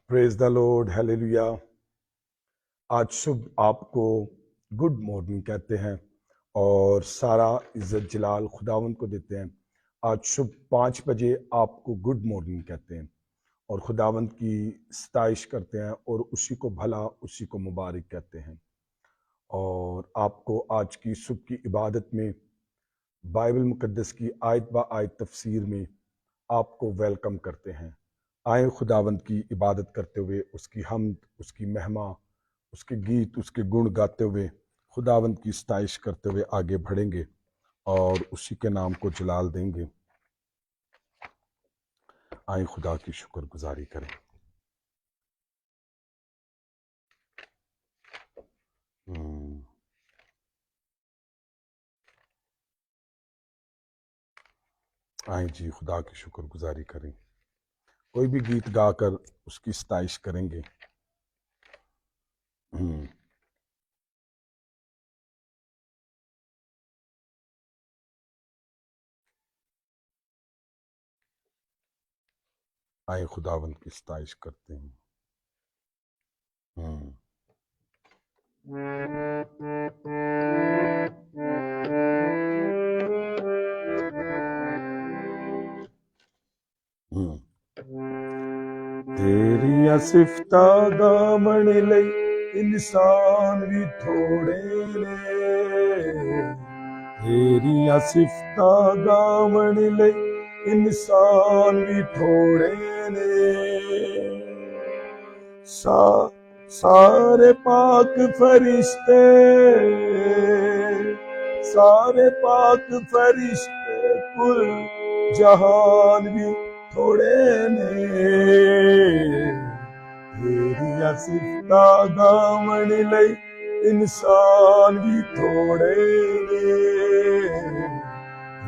پریز دا lord, hallelujah. آج صبح آپ کو گڈ مارننگ کہتے ہیں اور سارا عزت جلال خداوند کو دیتے ہیں۔ آج صبح 5 بجے آپ کو گڈ مارننگ کہتے ہیں اور خداوند کی ستائش کرتے ہیں اور اسی کو بھلا، اسی کو مبارک کہتے ہیں۔ اور آپ کو آج کی صبح کی عبادت میں بائبل مقدس کی آیت با آیت تفسیر میں آپ کو ویلکم کرتے ہیں۔ آئیں خداوند کی عبادت کرتے ہوئے اس کی حمد، اس کی مہما، اس کے گیت، اس کے گن گاتے ہوئے خداوند کی ستائش کرتے ہوئے آگے بڑھیں گے اور اسی کے نام کو جلال دیں گے۔ آئیں خدا کی شکر گزاری کریں۔ آئیں جی خدا کی شکر گزاری کریں۔ کوئی بھی گیت گا کر اس کی ستائش کریں گے۔ آئیں خداوند کی ستائش کرتے ہیں۔ تیریاں صفتاں دامن لئی انسان بھی تھوڑے نے، تیریاں صفتاں دامن لئی انسان بھی تھوڑے نے۔ سارے پاک فرشتے، سارے پاک فرشتے کل جہان بھی تھوڑے نے، تیریاں صفتاں دامن لئی انسان بھی تھوڑے نے،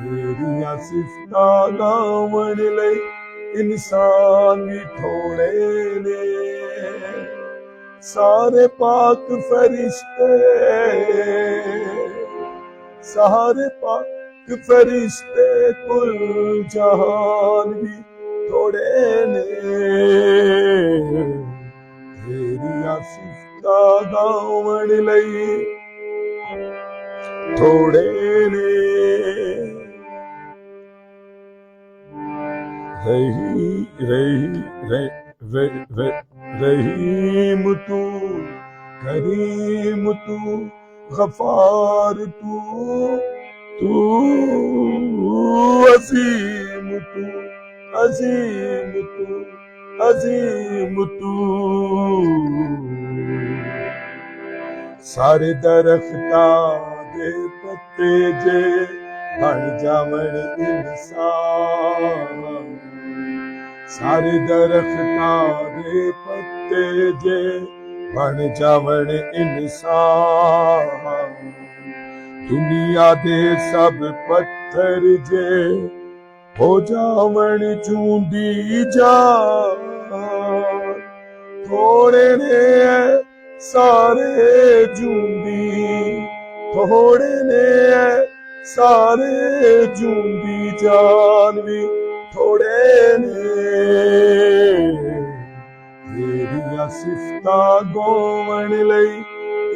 تیریاں صفتاں دامن لئی انسان بھی تھوڑے نے۔ سارے پاک فرشتے، سارے پاک فرشتے کل جہان بھی تھوڑے نے، تیریاں صفتاں دامن لئی تھوڑے نے۔ رحیم تو، کریم تو، غفار تو عظیم تو، عظیم تو، عظیم تو۔ سارے درختاں دے پتے جے بن جاون انسان، سارے درختاں دے پتے جے بن جاون انسان، دنیا دے سب پتھر جے ہو جاون چوندی جان، تھوڑے نے سارے جوندی، تھوڑے نے سارے جوندی جان بھی تھوڑے نے، تیریاں صفتاں گاون لئی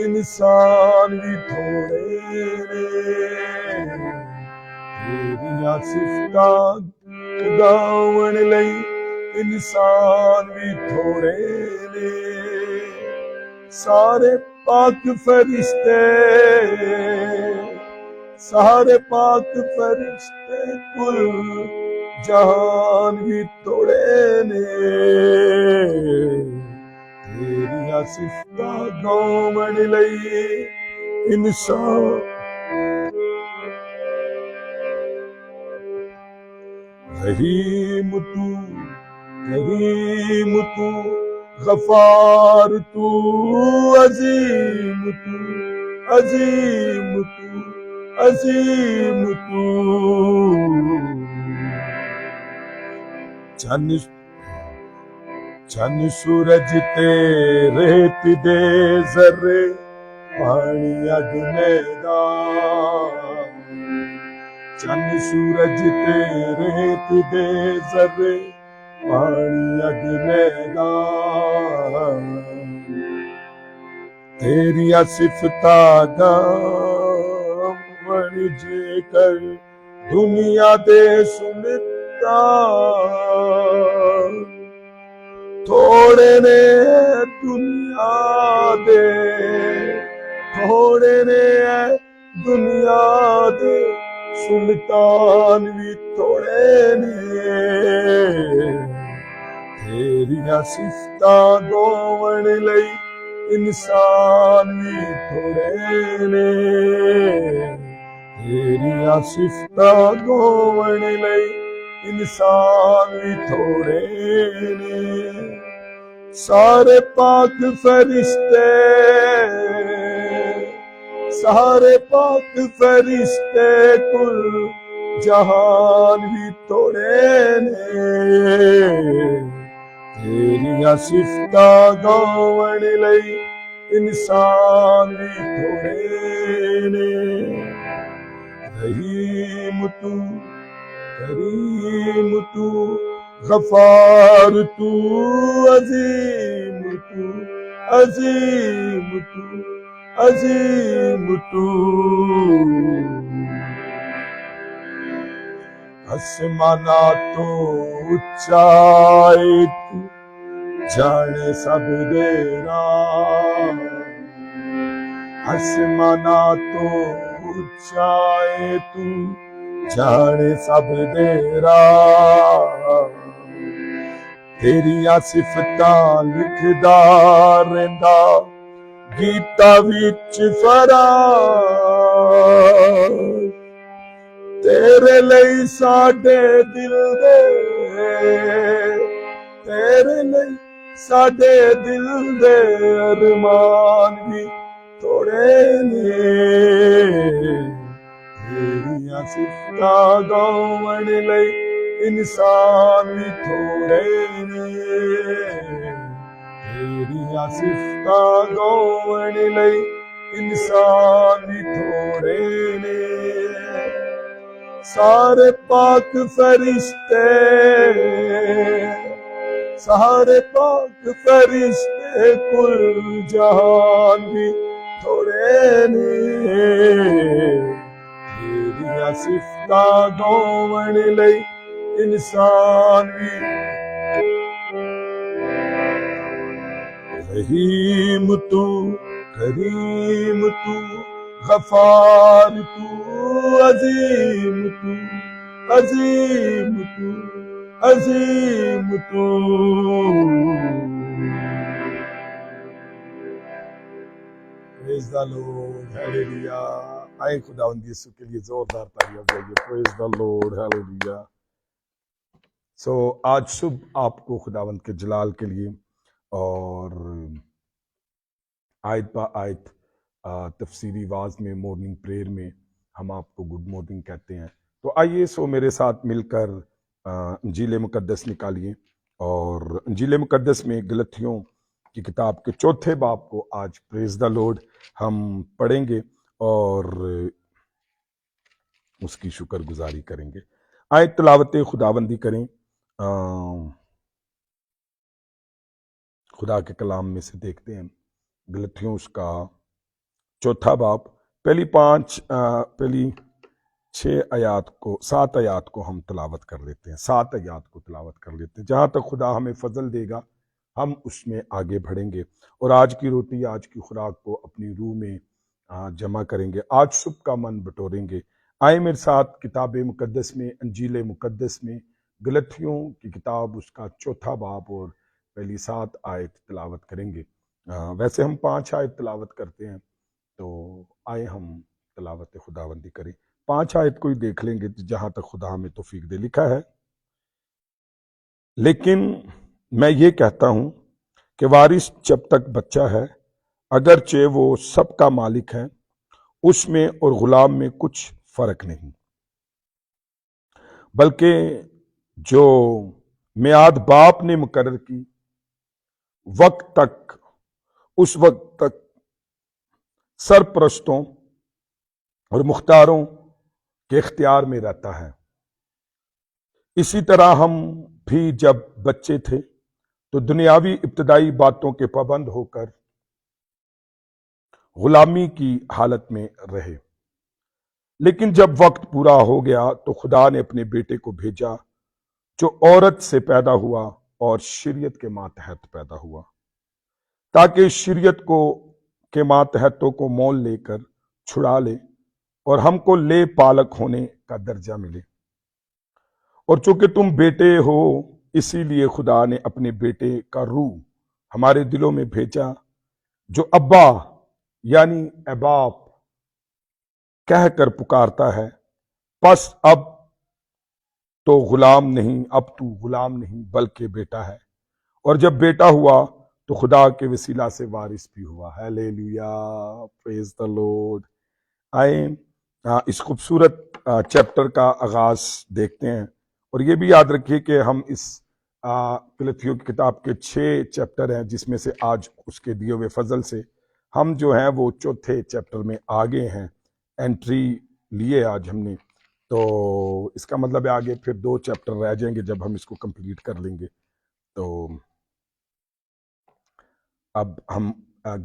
انسان بھی تھوڑے نے، تیریاں صفتاں گاون لئی انسان بھی تھوڑے نے۔ سارے پاک فرشتے، سارے پاک فرشتے کل جہان بھی تھوڑے نے، تیریاں صفتاں گاون لئی انسان۔ رحیم تو، کریم تو، غفار تو، عظیم تو، عظیم تو، عظیم تو۔ چن سورج تے ریت دے ذرے پانی اگ میدان، چن سورج تے ریت دے ذرے پانی اگ میدان تیریاں صفتاں گام جے کر دنیا دے سنتا تھوڑے نے دنیا دے تھوڑے نے دنیا دے سلطان بھی تھوڑے نے تیریاں صفتاں گون لئی انسان بھی تھوڑے نے تیریاں صفتاں گون لئی انسان بھی تھوڑے نے سارے پاک فرشتے سارے پاک فرشتے کل جہان بھی تھوڑے نے تیریاں صفتاں گون لئی انسان بھی تھوڑے نے رحیم تو کریم تو غفار تو عظیم تو عظیم تو عظیم تو آسمانا تو اونچائی تو جانے سب دیرا آسمانا تو اونچائی تو جانے سب دیرا تیریاں صفتاں لکھدا رہندا گیتا وچ فراز تیرے لئی ساڈے دل دے تیرے لئی ساڈے دل دے ارمان بھی تھوڑے نے تیریاں صفتاں گون لئی انسان بھی تھوڑے نے تیریاں صفتاں گون لئی انسان بھی تھوڑے نے سارے پاک فرشتے سارے پاک فرشتے کل جہان بھی تھوڑے نے تیریاں صفتاں گون لئی انسان بھی رحیم تو کریم تو غفار تو عظیم تو عظیم تو عظیم تو پریز دا لارڈ ہیلیلویا آئے خداوند یسوع کے لیے زوردار تالیاں بجائیے پریز دا لارڈ ہیلیلویا آج صبح آپ کو خداوند کے جلال کے لیے اور آیت با آیت تفسیری واز میں مارننگ پریئر میں ہم آپ کو گڈ مارننگ کہتے ہیں تو آئیے میرے ساتھ مل کر انجیل مقدس نکالیے اور انجیل مقدس میں گلتیوں کی کتاب کے 4 باب کو آج پریز دا لارڈ ہم پڑھیں گے اور اس کی شکر گزاری کریں گے آئے تلاوت خداوندی کریں خدا کے کلام میں سے دیکھتے ہیں گلتیوں اس کا 4 باب پہلی 7 آیات کو ہم تلاوت کر لیتے ہیں 7 آیات کو تلاوت کر لیتے ہیں جہاں تک خدا ہمیں فضل دے گا ہم اس میں آگے بڑھیں گے اور آج کی روٹی آج کی خوراک کو اپنی روح میں جمع کریں گے آج صبح کا من بٹوریں گے آئے میرے ساتھ کتاب مقدس میں انجیل مقدس میں گلتیوں کی کتاب اس کا 4 باب اور پہلی 7 آیت تلاوت کریں گے ویسے ہم 5 آیت تلاوت کرتے ہیں تو آئے ہم تلاوت خداوندی کریں 5 آیت کو ہی دیکھ لیں گے جہاں تک خدا ہمیں توفیق دے لکھا ہے لیکن میں یہ کہتا ہوں کہ وارث جب تک بچہ ہے اگرچہ وہ سب کا مالک ہے اس میں اور غلام میں کچھ فرق نہیں بلکہ جو میعاد باپ نے مقرر کی اس وقت تک سرپرستوں اور مختاروں کے اختیار میں رہتا ہے اسی طرح ہم بھی جب بچے تھے تو دنیاوی ابتدائی باتوں کے پابند ہو کر غلامی کی حالت میں رہے، لیکن جب وقت پورا ہو گیا تو خدا نے اپنے بیٹے کو بھیجا جو عورت سے پیدا ہوا اور شریعت کے ماتحت پیدا ہوا، تاکہ شریعت کے ماتحتوں کو مول لے کر چھڑا لے اور ہم کو لے پالک ہونے کا درجہ ملے۔ اور چونکہ تم بیٹے ہو، اسی لیے خدا نے اپنے بیٹے کا روح ہمارے دلوں میں بھیجا جو ابا یعنی اے باپ کہہ کر پکارتا ہے۔ پس اب تو غلام نہیں، اب تو غلام نہیں بلکہ بیٹا ہے، اور جب بیٹا ہوا تو خدا کے وسیلہ سے وارث بھی ہوا۔ ہیلیلویا، پریز دی لارڈ۔ آئیں اس خوبصورت چیپٹر کا آغاز دیکھتے ہیں، اور یہ بھی یاد رکھیے کہ ہم اس غلاطیوں کی کتاب کے 6 چیپٹر ہیں، جس میں سے آج اس کے دیے ہوئے فضل سے ہم جو ہیں وہ چوتھے چیپٹر میں آگے ہیں، انٹری لیے آج ہم نے، تو اس کا مطلب ہے آگے پھر 2 چیپٹر رہ جائیں گے جب ہم اس کو کمپلیٹ کر لیں گے۔ تو اب ہم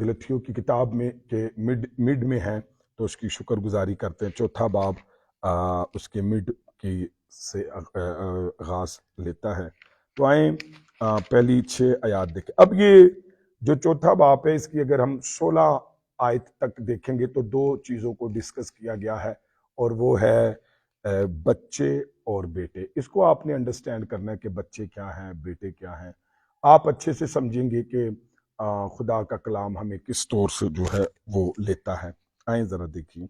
غلاطیوں کی کتاب میں کے مڈ میں ہیں، تو اس کی شکر گزاری کرتے ہیں۔ چوتھا باب اس کے مڈ کی سے آغاز لیتا ہے، تو آئیں پہلی 6 آیات دیکھیں۔ اب یہ جو چوتھا باب ہے، اس کی اگر ہم 16 آیت تک دیکھیں گے تو 2 چیزوں کو ڈسکس کیا گیا ہے، اور وہ ہے بچے اور بیٹے۔ اس کو آپ نے انڈرسٹینڈ کرنا ہے کہ بچے کیا ہیں، بیٹے کیا ہیں۔ آپ اچھے سے سمجھیں گے کہ خدا کا کلام ہمیں کس طور سے جو ہے وہ لیتا ہے۔ آئیں ذرا دیکھیں،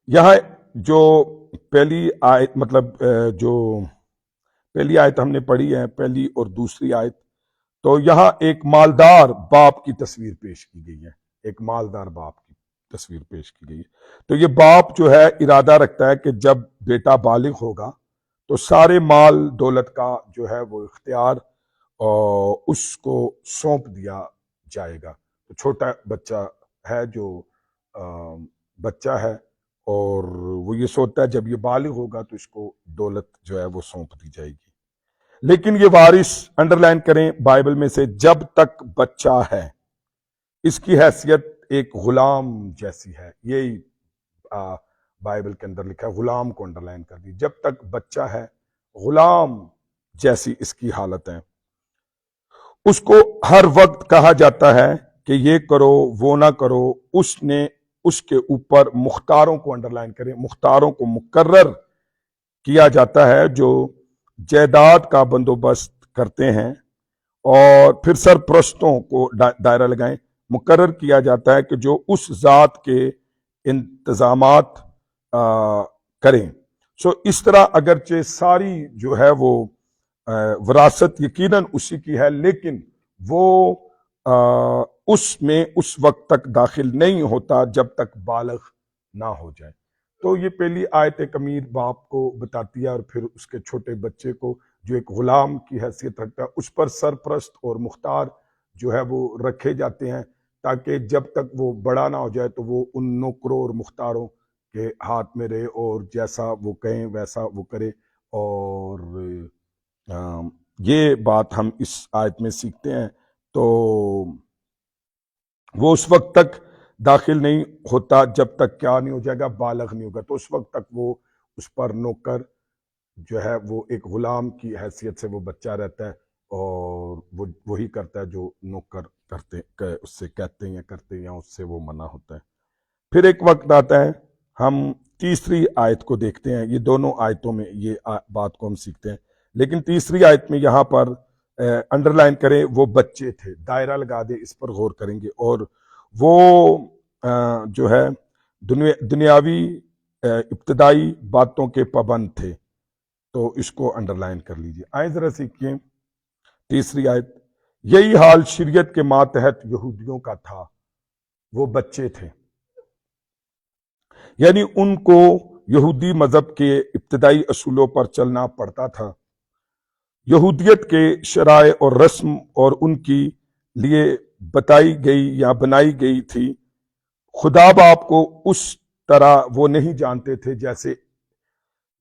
یہاں جو پہلی آیت جو پہلی آیت ہم نے پڑھی ہے، پہلی اور دوسری آیت، تو یہاں ایک مالدار باپ کی تصویر پیش کی گئی ہے، ایک مالدار باپ کی تصویر پیش کی گئی ہے۔ تو یہ باپ جو ہے ارادہ رکھتا ہے کہ جب بیٹا بالغ ہوگا تو سارے مال دولت کا جو ہے وہ اختیار اس کو سونپ دیا جائے گا۔ تو چھوٹا بچہ ہے جو بچہ ہے، اور وہ یہ سوچتا ہے جب یہ بالغ ہوگا تو اس کو دولت جو ہے وہ سونپ دی جائے گی، لیکن یہ وارث، انڈر لائن کریں بائبل میں سے، جب تک بچہ ہے اس کی حیثیت ایک غلام جیسی ہے۔ یہی بائبل کے اندر لکھا ہے، غلام کو انڈر لائن کر دی، جب تک بچہ ہے غلام جیسی اس کی حالت ہے۔ اس کو ہر وقت کہا جاتا ہے کہ یہ کرو وہ نہ کرو۔ اس کے اوپر مختاروں کو انڈر لائن کریں، مختاروں کو مقرر کیا جاتا ہے جو جائیداد کا بندوبست کرتے ہیں، اور پھر سرپرستوں کو دائرہ لگائیں، مقرر کیا جاتا ہے کہ جو اس ذات کے انتظامات کریں۔ اس طرح اگرچہ ساری جو ہے وہ وراثت یقیناً اسی کی ہے، لیکن وہ اس میں اس وقت تک داخل نہیں ہوتا جب تک بالغ نہ ہو جائے۔ تو یہ پہلی آیت ایک امیر باپ کو بتاتی ہے، اور پھر اس کے چھوٹے بچے کو جو ایک غلام کی حیثیت رکھتا ہے، اس پر سرپرست اور مختار جو ہے وہ رکھے جاتے ہیں، تاکہ جب تک وہ بڑا نہ ہو جائے تو وہ ان نوکروں اور مختاروں کے ہاتھ میں رہے، اور جیسا وہ کہیں ویسا وہ کرے۔ اور یہ بات ہم اس آیت میں سیکھتے ہیں۔ تو وہ اس وقت تک داخل نہیں ہوتا جب تک کیا نہیں ہو جائے گا، بالغ نہیں ہوگا، تو اس وقت تک وہ اس پر نوکر جو ہے وہ ایک غلام کی حیثیت سے وہ بچہ رہتا ہے، اور وہ وہی کرتا ہے جو نوکر اس سے کہتے ہیں یا کرتے ہیں، یا اس سے وہ منع ہوتا ہے۔ پھر ایک وقت آتا ہے، ہم تیسری آیت کو دیکھتے ہیں۔ یہ دونوں آیتوں میں یہ بات کو ہم سیکھتے ہیں، لیکن تیسری آیت میں یہاں پر انڈر لائن کریں، وہ بچے تھے، دائرہ لگا دے، اس پر غور کریں گے، اور وہ جو ہے دنیاوی ابتدائی باتوں کے پابند تھے، تو اس کو انڈر لائن کر لیجئے۔ آئیں ذرا سیکھیں تیسری آیت۔ یہی حال شریعت کے ماتحت یہودیوں کا تھا، وہ بچے تھے، یعنی ان کو یہودی مذہب کے ابتدائی اصولوں پر چلنا پڑتا تھا۔ یہودیت کے شرائع اور رسم اور ان کی لیے بتائی گئی یا بنائی گئی تھی، خدا باپ کو اس طرح وہ نہیں جانتے تھے جیسے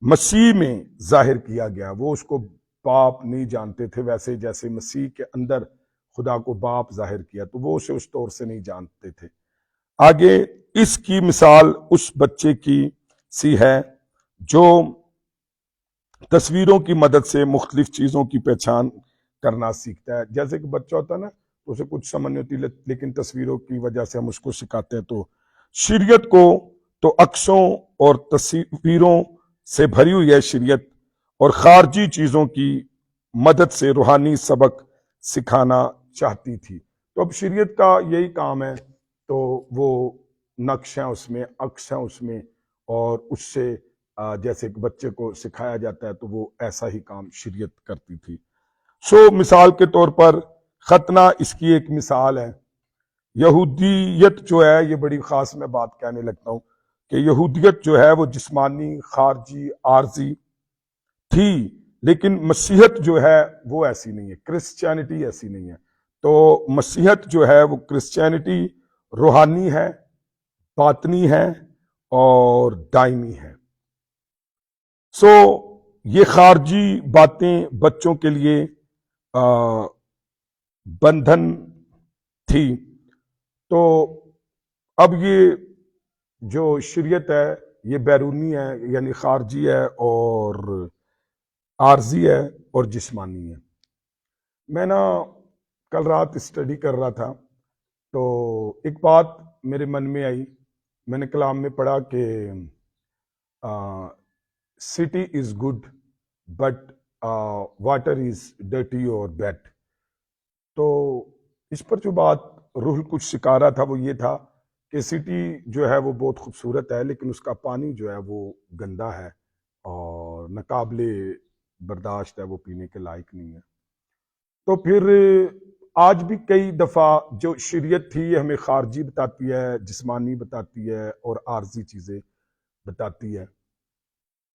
مسیح میں ظاہر کیا گیا۔ وہ اس کو باپ نہیں جانتے تھے، ویسے جیسے مسیح کے اندر خدا کو باپ ظاہر کیا تو وہ اسے اس طور سے نہیں جانتے تھے۔ آگے اس کی مثال اس بچے کی سی ہے جو تصویروں کی مدد سے مختلف چیزوں کی پہچان کرنا سیکھتا ہے۔ جیسے کہ بچہ ہوتا ہے نا تو اسے کچھ سمجھ نہیں ہوتی، لیکن تصویروں کی وجہ سے ہم اس کو سکھاتے ہیں۔ تو شریعت کو تو عکسوں اور تصویروں سے بھری ہوئی ہے شریعت، اور خارجی چیزوں کی مدد سے روحانی سبق سکھانا چاہتی تھی۔ تو اب شریعت کا یہی کام ہے، تو وہ نقش ہیں اس میں، عکس ہیں اس میں، اور اس سے جیسے کہ بچے کو سکھایا جاتا ہے تو وہ ایسا ہی کام شریعت کرتی تھی۔ مثال کے طور پر ختنہ اس کی ایک مثال ہے۔ یہودیت جو ہے، یہ بڑی خاص میں بات کہنے لگتا ہوں کہ یہودیت جو ہے وہ جسمانی، خارجی، عارضی تھی، لیکن مسیحیت جو ہے وہ ایسی نہیں ہے، کرسچینٹی ایسی نہیں ہے۔ تو مسیحیت جو ہے وہ کرسچینٹی روحانی ہے، باطنی ہے اور دائمی ہے۔ یہ خارجی باتیں بچوں کے لیے بندھن تھی۔ تو اب یہ جو شریعت ہے یہ بیرونی ہے، یعنی خارجی ہے اور عارضی ہے اور جسمانی ہے۔ میں کل رات اسٹڈی کر رہا تھا تو ایک بات میرے من میں آئی، میں نے کلام میں پڑھا کہ city is good but water is dirty اور بیڈ۔ تو اس پر جو بات روح القدس سکھا رہا تھا وہ یہ تھا کہ سٹی جو ہے وہ بہت خوبصورت ہے، لیکن اس کا پانی جو ہے وہ گندا ہے اور ناقابل برداشت ہے، وہ پینے کے لائق نہیں ہے۔ تو پھر آج بھی کئی دفعہ جو شریعت تھی یہ ہمیں خارجی بتاتی ہے، جسمانی بتاتی ہے اور عارضی چیزیں بتاتی ہے،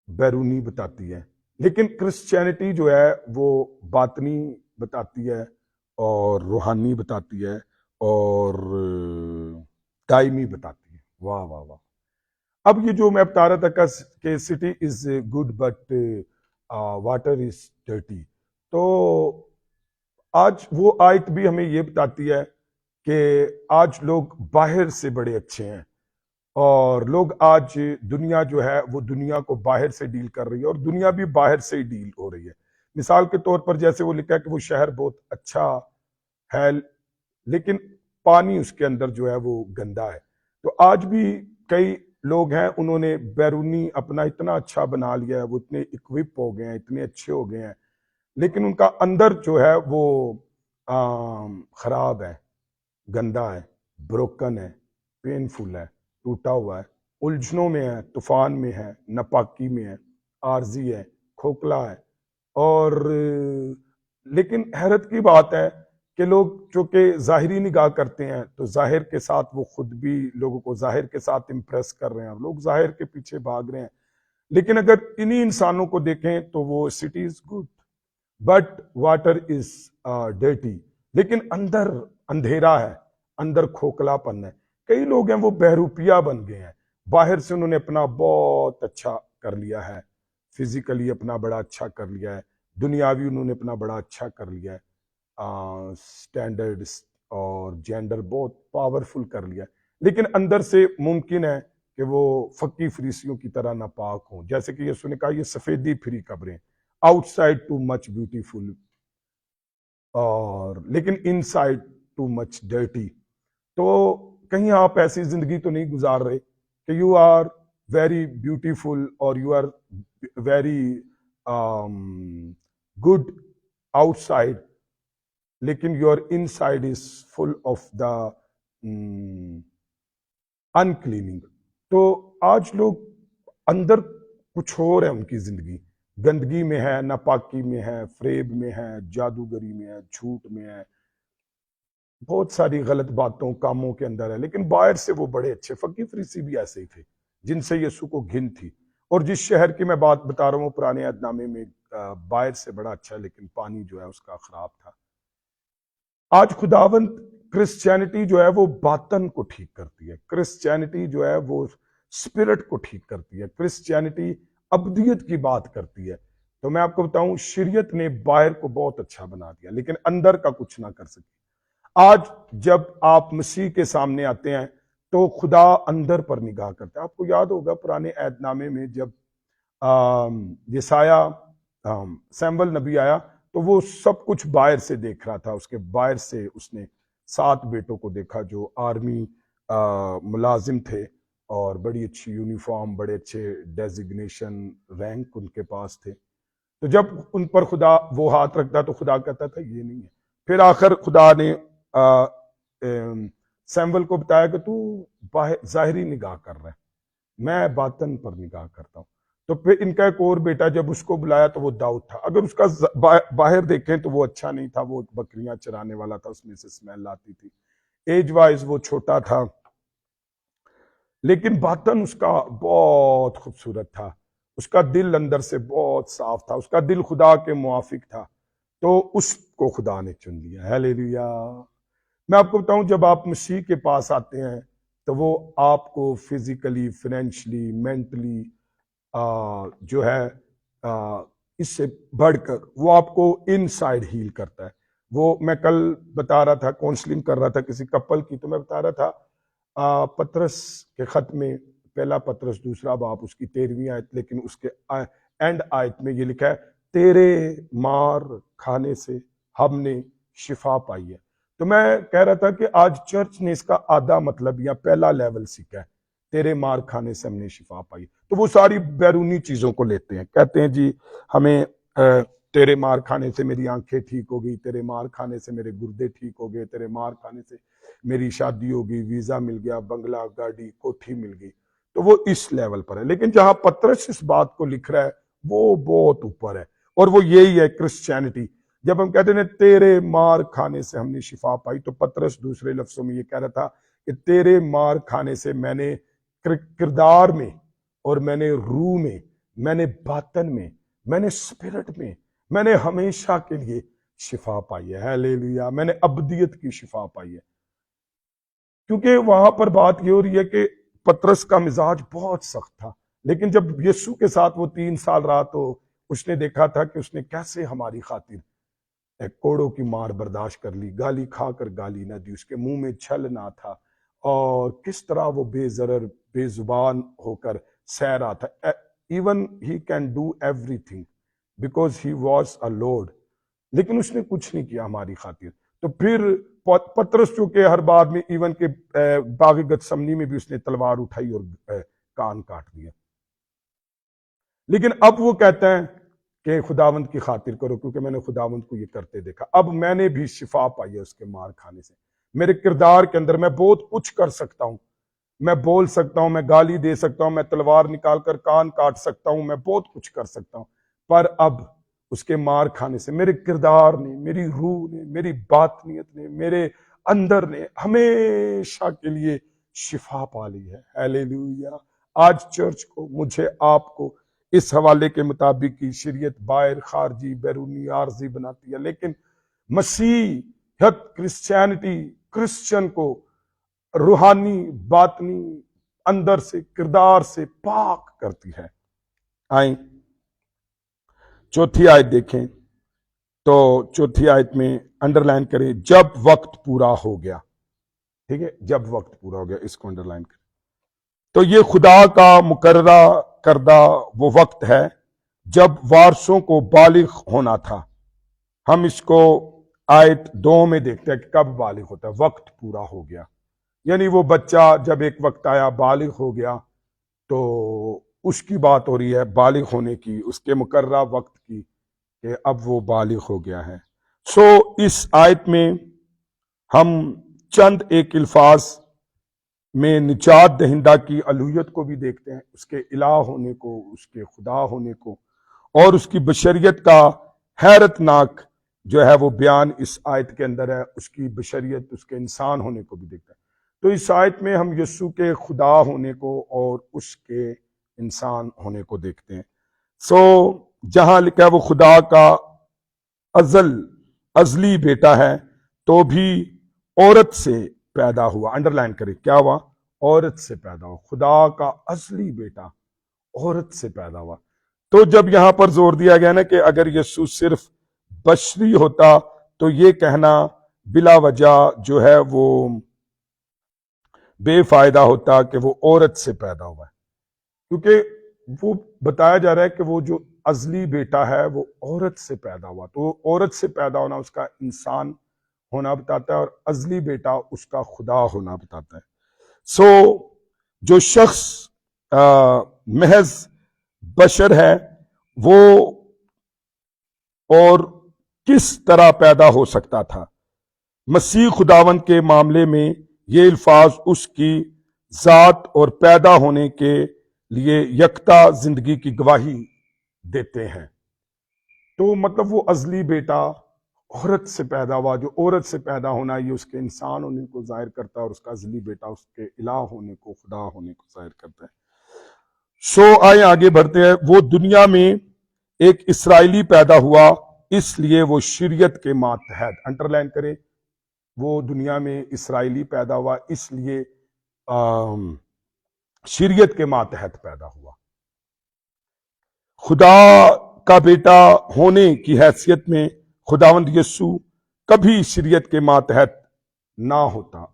بیرونی بتاتی ہے، لیکن کرسچینٹی جو ہے وہ باطنی بتاتی ہے اور روحانی بتاتی ہے اور دائمی بتاتی ہے۔ واہ واہ واہ۔ اب یہ جو میں بتا رہا تھا کہ city is good but water is dirty, تو آج وہ آیت بھی ہمیں یہ بتاتی ہے کہ آج لوگ باہر سے بڑے اچھے ہیں، اور لوگ آج دنیا جو ہے وہ دنیا کو باہر سے ڈیل کر رہی ہے اور دنیا بھی باہر سے ڈیل ہو رہی ہے۔ مثال کے طور پر جیسے وہ لکھا ہے کہ وہ شہر بہت اچھا ہے لیکن پانی اس کے اندر جو ہے وہ گندا ہے۔ تو آج بھی کئی لوگ ہیں، انہوں نے بیرونی اپنا اتنا اچھا بنا لیا ہے، وہ اتنے اکوپ ہو گئے ہیں، اتنے اچھے ہو گئے ہیں، لیکن ان کا اندر جو ہے وہ خراب ہے، گندا ہے، بروکن ہے، پینفل ہے، ٹوٹا ہوا ہے، الجھنوں میں ہے، طوفان میں ہے، ناپاکی میں ہے، عارضی ہے، کھوکھلا ہے۔ اور لیکن حیرت کی بات ہے کہ لوگ چونکہ ظاہری نگاہ کرتے ہیں تو ظاہر کے ساتھ وہ خود بھی لوگوں کو ظاہر کے ساتھ امپریس کر رہے ہیں، لوگ ظاہر کے پیچھے بھاگ رہے ہیں، لیکن اگر انہی انسانوں کو دیکھیں تو وہ city is good but water is dirty, لیکن اندر اندھیرا ہے، اندر کھوکھلا پن ہے۔ کئی لوگ ہیں وہ بہروپیہ بن گئے ہیں، باہر سے انہوں نے اپنا بہت اچھا کر لیا ہے، فزیکلی اپنا بڑا اچھا کر لیا ہے، دنیاوی انہوں نے اپنا بڑا اچھا کر لیا ہے، سٹینڈرڈ اور جینڈر بہت پاورفل کر لیا ہے، لیکن اندر سے ممکن ہے کہ وہ فقی فریسیوں کی طرح ناپاک ہوں۔ جیسے کہ یسوع نے کہا یہ سفیدی پھری قبریں، outside too much beautiful اور لیکن inside too much dirty. تو کہیں آپ ایسی زندگی تو نہیں گزار رہے کہ یو آر ویری بیوٹیفل اور you are very good outside, لیکن your inside is full of the uncleaning. تو آج لوگ اندر کچھ اور ہے، ان کی زندگی گندگی میں ہے، ناپاکی میں ہے، فریب میں ہے، جادوگری میں ہے، جھوٹ میں ہے، بہت ساری غلط باتوں کاموں کے اندر ہے، لیکن باہر سے وہ بڑے اچھے۔ فقی فریسی بھی ایسے ہی تھے جن سے یسوع کو گھن تھی، اور جس شہر کی میں بات بتا رہا ہوں پرانے عہد نامے میں باہر سے بڑا اچھا لیکن پانی جو ہے اس کا خراب تھا۔ آج خداوند کرسچینٹی جو ہے وہ باطن کو ٹھیک کرتی ہے، کرسچینٹی جو ہے وہ اسپرٹ کو ٹھیک کرتی ہے، کرسچینٹی ابدیت کی بات کرتی ہے۔ تو میں آپ کو بتاؤں شریعت نے باہر کو بہت اچھا بنا دیا لیکن اندر کا کچھ نہ کر سکی. آج جب آپ مسیح کے سامنے آتے ہیں تو خدا اندر پر نگاہ کرتا ہے. آپ کو یاد ہوگا پرانے عہد نامے میں جب یسایہ سیمول نبی آیا تو وہ سب کچھ باہر سے دیکھ رہا تھا. اس کے باہر سے اس نے 7 بیٹوں کو دیکھا جو آرمی ملازم تھے اور بڑی اچھی یونیفارم، بڑے اچھے ڈیزگنیشن، رینک ان کے پاس تھے. تو جب ان پر خدا وہ ہاتھ رکھتا تو خدا کہتا تھا یہ نہیں ہے. پھر آخر خدا نے سیمول کو بتایا کہ تو ظاہری نگاہ کر رہا ہے، میں باطن پر نگاہ کرتا ہوں. تو پھر ان کا ایک اور بیٹا جب اس کو بلایا تو وہ داؤد تھا. اگر اس کا باہر دیکھیں تو وہ اچھا نہیں تھا، وہ بکریاں چرانے والا تھا، اس میں سے اسمیل آتی تھی. ایج وائز وہ چھوٹا تھا لیکن باطن اس کا بہت خوبصورت تھا. اس کا دل اندر سے بہت صاف تھا، اس کا دل خدا کے موافق تھا. تو اس کو خدا نے چن لیا. ہیلیلویا. میں آپ کو بتاؤں جب آپ مسیح کے پاس آتے ہیں تو وہ آپ کو فزیکلی، فائنینشلی، مینٹلی جو ہے اس سے بڑھ کر وہ آپ کو ان سائڈ ہیل کرتا ہے. وہ میں کل بتا رہا تھا، کاؤنسلنگ کر رہا تھا کسی کپل کی، تو میں بتا رہا تھا پطرس کے خط میں پہلا پطرس 2 باب اس کی 13ویں آیت، لیکن اس کے اینڈ آیت میں یہ لکھا ہے تیرے مار کھانے سے ہم نے شفا پائی ہے. تو میں کہہ رہا تھا کہ آج چرچ نے اس کا آدھا مطلب یا پہلا لیول سیکھا ہے، تیرے مار کھانے سے ہم نے شفا پائی. تو وہ ساری بیرونی چیزوں کو لیتے ہیں، کہتے ہیں جی ہمیں تیرے مار کھانے سے میری آنکھیں ٹھیک ہو گئی، تیرے مار کھانے سے میرے گردے ٹھیک ہو گئے، تیرے مار کھانے سے میری شادی ہو گئی، ویزا مل گیا، بنگلہ، گاڑی، کوٹھی مل گئی. تو وہ اس لیول پر ہے. لیکن جہاں پطرس اس بات کو لکھ رہا ہے وہ بہت اوپر ہے، اور وہ یہی ہے کرسچینٹی. جب ہم کہتے ہیں تیرے مار کھانے سے ہم نے شفا پائی، تو پطرس دوسرے لفظوں میں یہ کہہ رہا تھا کہ تیرے مار کھانے سے میں نے کردار میں اور میں نے روح میں، میں نے باطن میں، میں نے اسپرٹ میں، میں نے ہمیشہ کے لیے شفا پائی ہے. ہیلیلویا. میں نے ابدیت کی شفا پائی ہے. کیونکہ وہاں پر بات یہ ہو رہی ہے کہ پطرس کا مزاج بہت سخت تھا، لیکن جب یسوع کے ساتھ وہ 3 سال رہا تو اس نے دیکھا تھا کہ اس نے کیسے ہماری خاطر ایک کوڑوں کی مار برداشت کر لی، گالی کھا کر گالی نہ دی، اس کے منہ میں چھل نہ تھا، اور کس طرح وہ بے ضرر، بے زبان ہو کر سہ رہا تھا. Even he can do every thing because he was a lot. لیکن اس نے کچھ نہیں کیا ہماری خاطر. تو پھر پطرس چونکہ ہر بات میں، ایون کہ باغ گتسمنی میں بھی اس نے تلوار اٹھائی اور کان کاٹ دیا. لیکن اب وہ کہتا ہے کہ خداوند کی خاطر کرو، کیونکہ میں نے خداوند کو یہ کرتے دیکھا. اب میں نے بھی شفا پائی ہے اس کے مار کھانے سے. میرے کردار کے اندر میں بہت کچھ کر سکتا ہوں، میں بول سکتا ہوں، میں گالی دے سکتا ہوں، میں تلوار نکال کر کان کاٹ سکتا ہوں، میں بہت کچھ کر سکتا ہوں. پر اب اس کے مار کھانے سے میرے کردار نے، میری روح نے، میری باطنیت نے، میرے اندر نے ہمیشہ کے لیے شفا پا لی ہے. ہیلیلویا. آج چرچ کو، مجھے، آپ کو اس حوالے کے مطابق کی شریعت باہر، خارجی، بیرونی، عارضی بناتی ہے، لیکن مسیحیت، کرسچینٹی، کرسچن کو روحانی، باطنی، اندر سے، کردار سے پاک کرتی ہے. آئیں 4تھی آیت دیکھیں تو 4تھی آیت میں انڈرلائن کریں جب وقت پورا ہو گیا. ٹھیک ہے، جب وقت پورا ہو گیا، اس کو انڈرلائن کریں. تو یہ خدا کا مقررہ کردہ وہ وقت ہے جب وارثوں کو بالغ ہونا تھا. ہم اس کو آیت 2 میں دیکھتے ہیں کہ کب بالغ ہوتا ہے. وقت پورا ہو گیا یعنی وہ بچہ جب ایک وقت آیا بالغ ہو گیا، تو اس کی بات ہو رہی ہے بالغ ہونے کی، اس کے مقررہ وقت کی، کہ اب وہ بالغ ہو گیا ہے. اس آیت میں ہم چند ایک الفاظ میں نجات دہندہ کی الوہیت کو بھی دیکھتے ہیں، اس کے الہ ہونے کو، اس کے خدا ہونے کو، اور اس کی بشریت کا حیرت ناک جو ہے وہ بیان اس آیت کے اندر ہے. اس کی بشریت، اس کے انسان ہونے کو بھی دیکھتے ہیں. تو اس آیت میں ہم یسوع کے خدا ہونے کو اور اس کے انسان ہونے کو دیکھتے ہیں. جہاں لکھا ہے وہ خدا کا ازلی بیٹا ہے تو بھی عورت سے پیدا ہوا. انڈرلائن کریں، کیا ہوا؟ عورت سے پیدا ہوا. خدا کا ازلی بیٹا عورت سے پیدا ہوا. تو جب یہاں پر زور دیا گیا نا کہ اگر یسوع صرف بشری ہوتا تو یہ کہنا بلا وجہ جو ہے وہ بے فائدہ ہوتا کہ وہ عورت سے پیدا ہوا ہے، کیونکہ وہ بتایا جا رہا ہے کہ وہ جو ازلی بیٹا ہے وہ عورت سے پیدا ہوا، تو عورت سے پیدا ہونا اس کا انسان ہونا بتاتا ہے، اور ازلی بیٹا اس کا خدا ہونا بتاتا ہے۔ سو جو شخص محض بشر ہے وہ اور کس طرح پیدا ہو سکتا تھا؟ مسیح خداوند کے معاملے میں یہ الفاظ اس کی ذات اور پیدا ہونے کے لیے یکتا زندگی کی گواہی دیتے ہیں۔ تو مطلب وہ ازلی بیٹا عورت سے پیدا ہوا، جو عورت سے پیدا ہونا یہ اس کے انسان ہونے کو ظاہر کرتا ہے، اور اس کا ازلی بیٹا اس کے الہ ہونے کو، خدا ہونے کو ظاہر کرتا ہے۔ سو آئے آگے بڑھتے ہیں۔ وہ دنیا میں ایک اسرائیلی پیدا ہوا، اس لیے وہ شریعت کے ماتحت، انڈر لائن کرے، وہ دنیا میں اسرائیلی پیدا ہوا اس لیے شریعت کے ماتحت پیدا ہوا۔ خدا کا بیٹا ہونے کی حیثیت میں خداوند یسوع کبھی شریعت کے ماتحت نہ ہوتا،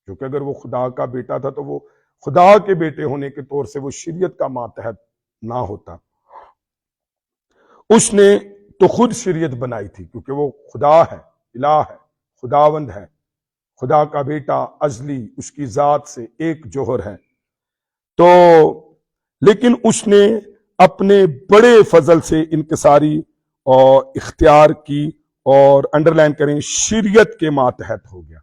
کیونکہ اگر وہ خدا کا بیٹا تھا تو وہ خدا کے بیٹے ہونے کے طور سے وہ شریعت کا ماتحت نہ ہوتا۔ اس نے تو خود شریعت بنائی تھی، کیونکہ وہ خدا ہے، الہ ہے، خداوند ہے، خدا کا بیٹا ازلی، اس کی ذات سے ایک جوہر ہے۔ تو لیکن اس نے اپنے بڑے فضل سے انکساری اور اختیار کی، اور انڈرلائن کریں شریعت کے ماتحت ہو گیا۔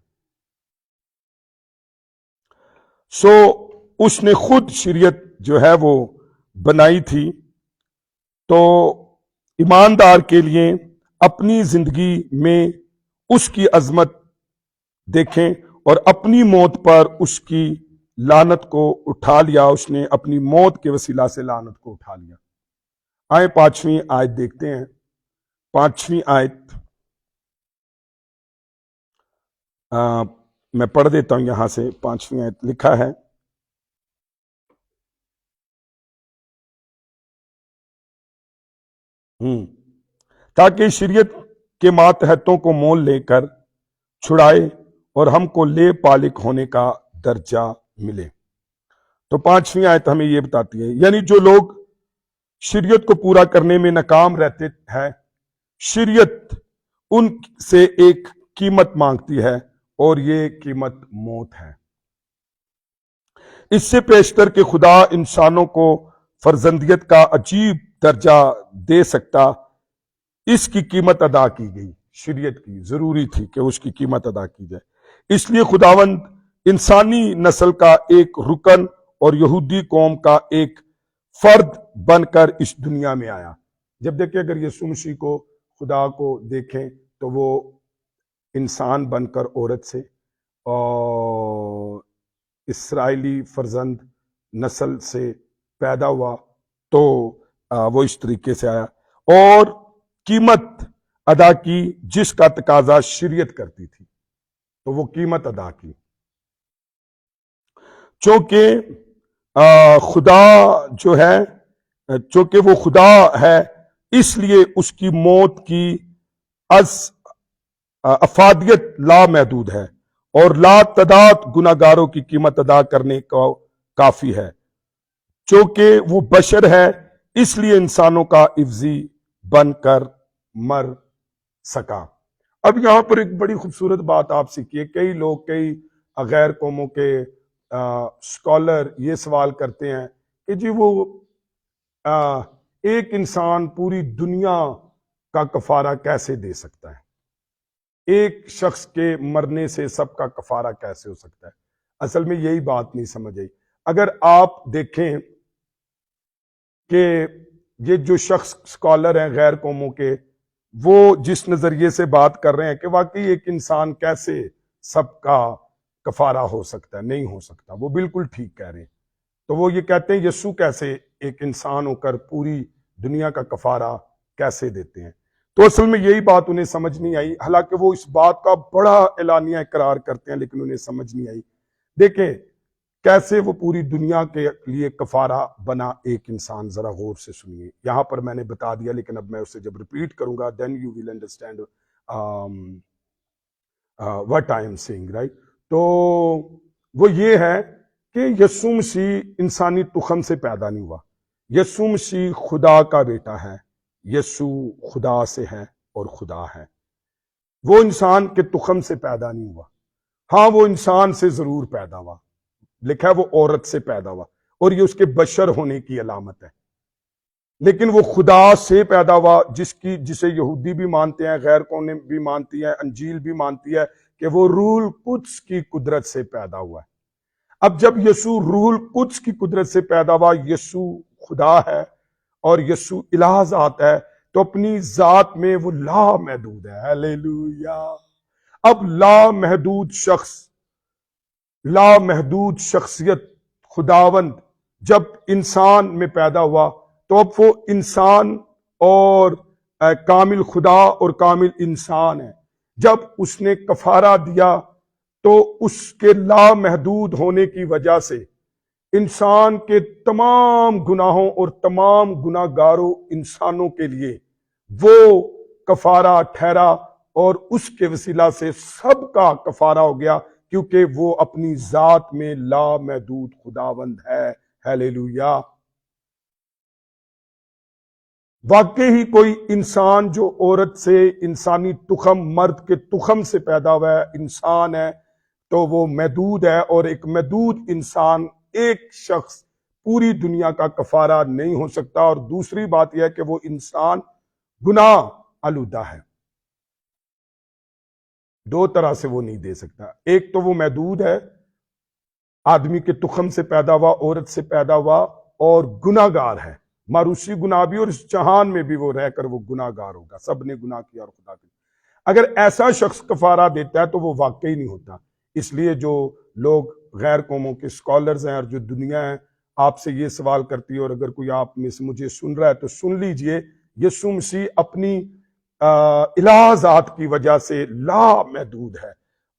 سو اس نے خود شریعت جو ہے وہ بنائی تھی۔ تو ایماندار کے لیے اپنی زندگی میں اس کی عظمت دیکھیں، اور اپنی موت پر اس کی لعنت کو اٹھا لیا، اس نے اپنی موت کے وسیلہ سے لعنت کو اٹھا لیا۔ آئے 5ویں آیت دیکھتے ہیں۔ 5ویں آیت میں پڑھ دیتا ہوں یہاں سے۔ 5ویں آیت لکھا ہے، تاکہ شریعت کے ماتحتوں کو مول لے کر چھڑائے اور ہم کو لے پالک ہونے کا درجہ ملے۔ تو 5ویں آیت ہمیں یہ بتاتی ہے، یعنی جو لوگ شریعت کو پورا کرنے میں ناکام رہتے ہیں، شریعت ان سے ایک قیمت مانگتی ہے، اور یہ قیمت موت ہے۔ اس سے پیشتر کہ خدا انسانوں کو فرزندیت کا عجیب درجہ دے سکتا، اس کی قیمت ادا کی گئی، شریعت کی ضروری تھی کہ اس کی قیمت ادا کی جائے۔ اس لیے خداوند انسانی نسل کا ایک رکن اور یہودی قوم کا ایک فرد بن کر اس دنیا میں آیا۔ جب دیکھیں اگر یسوع مسیح کو، خدا کو دیکھیں تو وہ انسان بن کر عورت سے اور اسرائیلی فرزند نسل سے پیدا ہوا، تو وہ اس طریقے سے آیا اور قیمت ادا کی جس کا تقاضا شریعت کرتی تھی، تو وہ قیمت ادا کی۔ چونکہ خدا جو ہے، چونکہ وہ خدا ہے، اس لیے اس کی موت کی افادیت لامحدود ہے، اور لا تعداد گناہگاروں کی قیمت ادا کرنے کو کافی ہے۔ چونکہ وہ بشر ہے، اس لیے انسانوں کا عوضی بن کر مر سکا۔ اب یہاں پر ایک بڑی خوبصورت بات آپ سے کی ہے۔ کئی لوگ، کئی غیر قوموں کے اسکالر یہ سوال کرتے ہیں کہ جی وہ ایک انسان پوری دنیا کا کفارہ کیسے دے سکتا ہے؟ ایک شخص کے مرنے سے سب کا کفارہ کیسے ہو سکتا ہے؟ اصل میں یہی بات نہیں سمجھ آئی۔ اگر آپ دیکھیں کہ یہ جو شخص اسکالر ہیں غیر قوموں کے، وہ جس نظریے سے بات کر رہے ہیں کہ واقعی ایک انسان کیسے سب کا کفارہ ہو سکتا ہے، نہیں ہو سکتا، وہ بالکل ٹھیک کہہ رہے ہیں۔ تو وہ یہ کہتے ہیں یسوع کیسے ایک انسان ہو کر پوری دنیا کا کفارہ کیسے دیتے ہیں؟ تو اصل میں یہی بات انہیں سمجھ نہیں آئی، حالانکہ وہ اس بات کا بڑا اعلانیہ اقرار کرتے ہیں، لیکن انہیں سمجھ نہیں آئی۔ دیکھیں کیسے وہ پوری دنیا کے لیے کفارہ بنا ایک انسان، ذرا غور سے سنیے. یہاں پر میں نے بتا دیا لیکن اب میں اسے جب ریپیٹ کروں گا then you will understand what I am saying, right؟ تو وہ یہ ہے کہ یسوع مسیح انسانی تخم سے پیدا نہیں ہوا. یسوع مسیح خدا کا بیٹا ہے. یسوع خدا سے ہے اور خدا ہے. وہ انسان کے تخم سے پیدا نہیں ہوا. ہاں وہ انسان سے ضرور پیدا ہوا، لکھا ہے وہ عورت سے پیدا ہوا اور یہ اس کے بشر ہونے کی علامت ہے. لیکن وہ خدا سے پیدا ہوا جسے یہودی بھی مانتے ہیں، غیر قومیں بھی مانتی ہیں، انجیل بھی مانتی ہے کہ وہ روح القدس کی قدرت سے پیدا ہوا ہے. اب جب یسوع روح القدس کی قدرت سے پیدا ہوا، یسوع خدا ہے اور یسوع الہ ذات ہے، تو اپنی ذات میں وہ لامحدود ہے. ہلیلویا. اب لامحدود شخصیت خداوند جب انسان میں پیدا ہوا تو اب وہ انسان اور کامل خدا اور کامل انسان ہے. جب اس نے کفارہ دیا تو اس کے لامحدود ہونے کی وجہ سے انسان کے تمام گناہوں اور تمام گناہ گاروں انسانوں کے لیے وہ کفارہ ٹھہرا اور اس کے وسیلہ سے سب کا کفارہ ہو گیا، کیونکہ وہ اپنی ذات میں لامحدود خداوند ہے. ہیلیلویا. واقعی ہی کوئی انسان جو عورت سے انسانی تخم، مرد کے تخم سے پیدا ہوا ہے، انسان ہے، تو وہ محدود ہے، اور ایک محدود انسان، ایک شخص پوری دنیا کا کفارہ نہیں ہو سکتا. اور دوسری بات یہ ہے کہ وہ انسان گناہ آلودہ ہے. دو طرح سے وہ نہیں دے سکتا. ایک تو وہ محدود ہے، آدمی کے تخم سے پیدا ہوا، عورت سے پیدا ہوا اور گناہ گار ہے، معروسی گناہ بھی، اور اس جہان میں بھی وہ رہ کر وہ گناہ گار ہوگا. سب نے گناہ کیا اور خدا کے. اگر ایسا شخص کفارہ دیتا ہے تو وہ واقعی نہیں ہوتا. اس لیے جو لوگ غیر قوموں کے اسکالرز ہیں اور جو دنیا ہے آپ سے یہ سوال کرتی ہے، اور اگر کوئی آپ میں سے مجھے سن رہا ہے تو سن لیجئے، یسوع مسیح اپنی الہ ذات کی وجہ سے لامحدود ہے،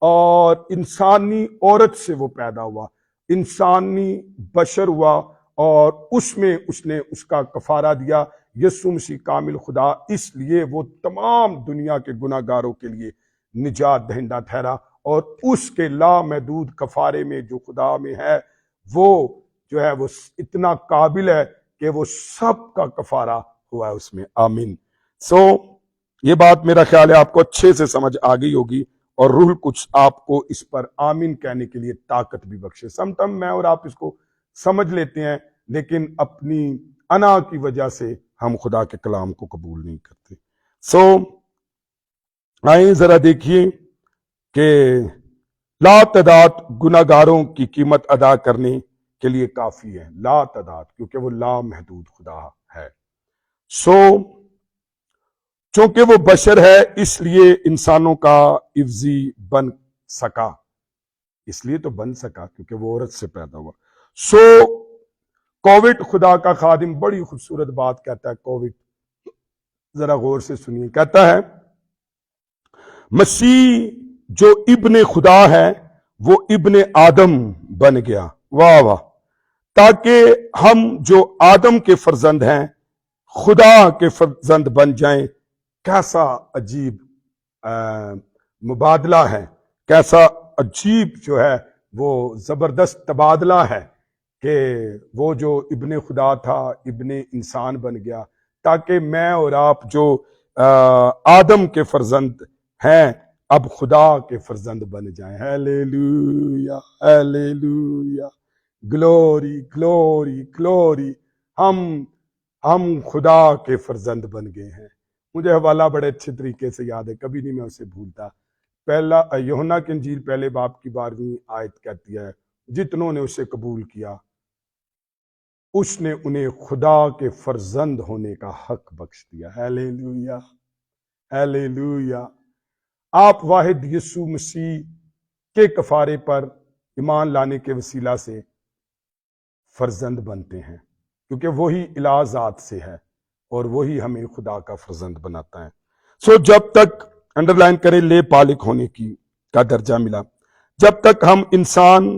اور انسانی عورت سے وہ پیدا ہوا، انسانی بشر ہوا، اور اس میں اس نے اس کا کفارہ دیا. یسوع مسیح کامل خدا، اس لیے وہ تمام دنیا کے گناہ گاروں کے لیے نجات دہندہ ٹھہرا، اور اس کے لامحدود کفارے میں جو خدا میں ہے، وہ جو ہے وہ اتنا قابل ہے کہ وہ سب کا کفارہ ہوا ہے اس میں. آمین. یہ بات میرا خیال ہے آپ کو اچھے سے سمجھ آ گئی ہوگی، اور روح القدس آپ کو اس پر آمین کہنے کے لیے طاقت بھی بخشے. سم ٹائم میں اور آپ اس کو سمجھ لیتے ہیں لیکن اپنی انا کی وجہ سے ہم خدا کے کلام کو قبول نہیں کرتے. آئیں ذرا دیکھیے کہ لا تعداد گناہ گاروں کی قیمت ادا کرنے کے لیے کافی ہے. لا تعداد، کیونکہ وہ لامحدود خدا ہے. چونکہ وہ بشر ہے اس لیے انسانوں کا عوضی بن سکا. اس لیے تو بن سکا کیونکہ وہ عورت سے پیدا ہوا. کووڈ خدا کا خادم بڑی خوبصورت بات کہتا ہے. کووڈ ذرا غور سے سنیے. کہتا ہے مسیح جو ابن خدا ہے وہ ابن آدم بن گیا. واہ واہ. تاکہ ہم جو آدم کے فرزند ہیں خدا کے فرزند بن جائیں. کیسا عجیب مبادلہ ہے، کیسا عجیب جو ہے وہ زبردست تبادلہ ہے کہ وہ جو ابن خدا تھا ابن انسان بن گیا، تاکہ میں اور آپ جو آدم کے فرزند ہیں اب خدا کے فرزند بن جائیں. Hallelujah hallelujah. Glory glory glory. ہم خدا کے فرزند بن گئے ہیں. مجھے حوالہ بڑے اچھے طریقے سے یاد ہے، کبھی نہیں میں اسے بھولتا. پہلا یوحنا کی انجیل پہلے باب کی 12ویں آیت کہتی ہے جتنوں نے اسے قبول کیا اس نے انہیں خدا کے فرزند ہونے کا حق بخش دیا. Hallelujah hallelujah. آپ واحد یسوع مسیح کے کفارے پر ایمان لانے کے وسیلہ سے فرزند بنتے ہیں، کیونکہ وہی الہ ذات سے ہے اور وہی ہمیں خدا کا فرزند بناتا ہے. جب تک انڈر لائن کرے لے پالک ہونے کا درجہ ملا، جب تک ہم انسان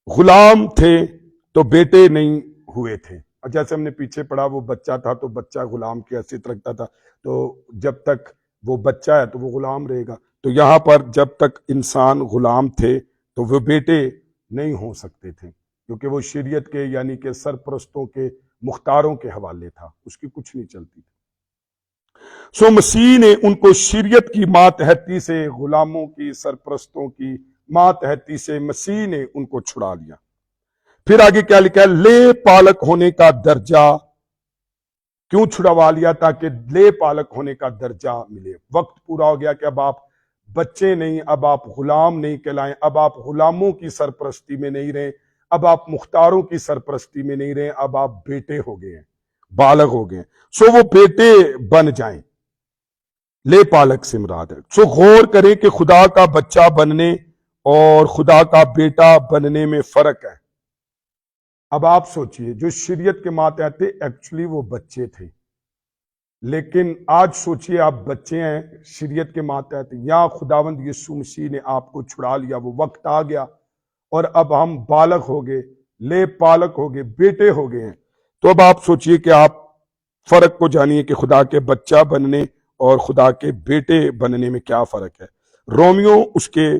غلام تھے تو بیٹے نہیں ہوئے تھے. اور جیسے ہم نے پیچھے پڑھا وہ بچہ تھا تو بچہ غلام کی حیثیت رکھتا تھا, تو جب تک وہ بچہ ہے تو وہ غلام رہے گا. تو یہاں پر جب تک انسان غلام تھے تو وہ بیٹے نہیں ہو سکتے تھے, کیونکہ وہ شریعت کے یعنی کہ سرپرستوں کے مختاروں کے حوالے تھا, اس کی کچھ نہیں چلتی تھی. سو مسیح نے ان کو شریعت کی ماتحتی سے, غلاموں کی, سرپرستوں کی ماتحتی سے مسیح نے ان کو چھڑا لیا. پھر آگے کیا لکھا ہے, لے پالک ہونے کا درجہ کیوں چھڑوا لیا؟ تاکہ لے پالک ہونے کا درجہ ملے. وقت پورا ہو گیا کہ اب آپ بچے نہیں, اب آپ غلام نہیں کہلائیں, اب آپ غلاموں کی سرپرستی میں نہیں رہیں, اب آپ مختاروں کی سرپرستی میں نہیں رہیں, اب آپ بیٹے ہو گئے ہیں, بالغ ہو گئے ہیں. سو وہ بیٹے بن جائیں. لے پالک سے مراد ہے. سو غور کریں کہ خدا کا بچہ بننے اور خدا کا بیٹا بننے میں فرق ہے. اب آپ سوچئے, جو شریعت کے ماتحت تھے ایکچولی وہ بچے تھے, لیکن آج سوچئے آپ بچے ہیں شریعت کے ماتحت, یا خداوند یسوع مسیح نے آپ کو چھڑا لیا, وہ وقت آ گیا اور اب ہم بالغ ہو گئے, لے پالک ہو گئے, بیٹے ہو گئے ہیں. تو اب آپ سوچئے کہ آپ فرق کو جانیے کہ خدا کے بچہ بننے اور خدا کے بیٹے بننے میں کیا فرق ہے. رومیو اس کے